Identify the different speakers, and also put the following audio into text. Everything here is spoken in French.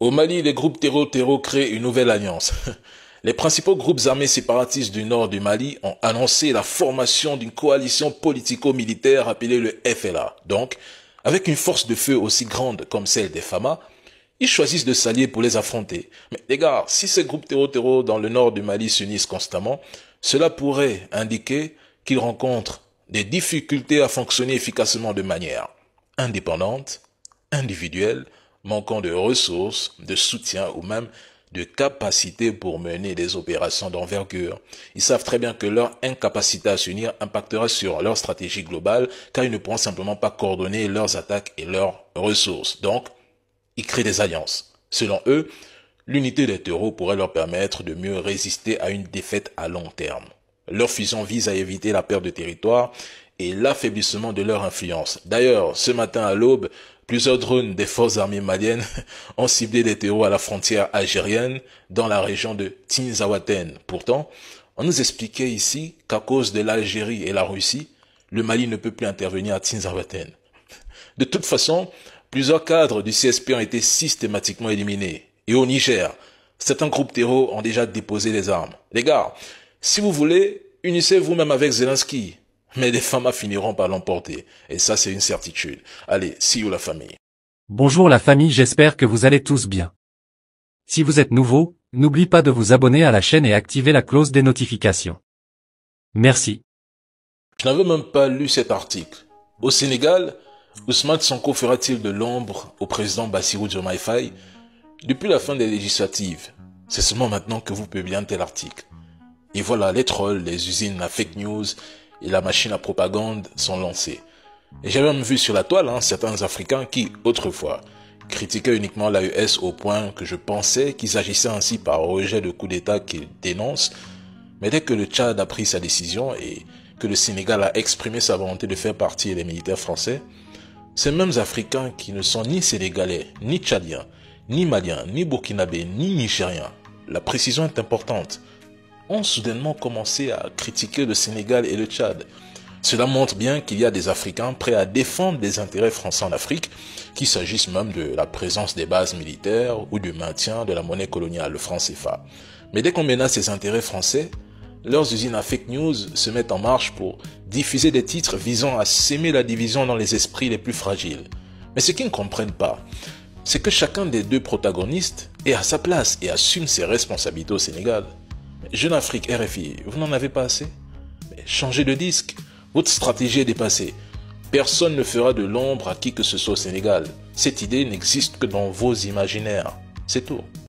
Speaker 1: Au Mali, les groupes terreau créent une nouvelle alliance. Les principaux groupes armés séparatistes du nord du Mali ont annoncé la formation d'une coalition politico-militaire appelée le FLA. Donc, avec une force de feu aussi grande comme celle des Fama, ils choisissent de s'allier pour les affronter. Mais les gars, si ces groupes terreau dans le nord du Mali s'unissent constamment, cela pourrait indiquer qu'ils rencontrent des difficultés à fonctionner efficacement de manière indépendante, individuelle, manquant de ressources, de soutien ou même de capacité pour mener des opérations d'envergure. Ils savent très bien que leur incapacité à s'unir impactera sur leur stratégie globale car ils ne pourront simplement pas coordonner leurs attaques et leurs ressources. Donc, ils créent des alliances. Selon eux, l'unité des terreaux pourrait leur permettre de mieux résister à une défaite à long terme. Leur fusion vise à éviter la perte de territoire et l'affaiblissement de leur influence. D'ailleurs, ce matin à l'aube, plusieurs drones des forces armées maliennes ont ciblé des terreaux à la frontière algérienne dans la région de Tinzaouaten. Pourtant, on nous expliquait ici qu'à cause de l'Algérie et la Russie, le Mali ne peut plus intervenir à Tinzaouaten. De toute façon, plusieurs cadres du CSP ont été systématiquement éliminés. Et au Niger, certains groupes terreaux ont déjà déposé les armes. Les gars, si vous voulez, unissez vous-même avec Zelensky. Mais les Fama finiront par l'emporter. Et ça, c'est une certitude. Allez, see you la famille.
Speaker 2: Bonjour la famille, j'espère que vous allez tous bien. Si vous êtes nouveau, n'oublie pas de vous abonner à la chaîne et activer la cloche des notifications. Merci.
Speaker 1: Je n'avais même pas lu cet article. Au Sénégal, Ousmane Sonko fera-t-il de l'ombre au président Bassirou Diomaye Faye depuis la fin des législatives? C'est seulement maintenant que vous publiez un tel article. Et voilà, les trolls, les usines à fake news et la machine à propagande sont lancées. Et j'ai même vu sur la toile certains Africains qui, autrefois, critiquaient uniquement l'AES au point que je pensais qu'ils agissaient ainsi par rejet de coup d'État qu'ils dénoncent. Mais dès que le Tchad a pris sa décision et que le Sénégal a exprimé sa volonté de faire partie des militaires français, ces mêmes Africains qui ne sont ni Sénégalais, ni Tchadiens, ni Maliens, ni Burkinabés, ni Nigériens, la précision est importante, ont soudainement commencé à critiquer le Sénégal et le Tchad. Cela montre bien qu'il y a des Africains prêts à défendre les intérêts français en Afrique, qu'il s'agisse même de la présence des bases militaires ou du maintien de la monnaie coloniale, le franc CFA. Mais dès qu'on menace les intérêts français, leurs usines à fake news se mettent en marche pour diffuser des titres visant à s'aimer la division dans les esprits les plus fragiles. Mais ce qu'ils ne comprennent pas, c'est que chacun des deux protagonistes est à sa place et assume ses responsabilités au Sénégal. Jeune Afrique, RFI, vous n'en avez pas assez? Mais changez de disque, votre stratégie est dépassée. Personne ne fera de l'ombre à qui que ce soit au Sénégal. Cette idée n'existe que dans vos imaginaires. C'est tout.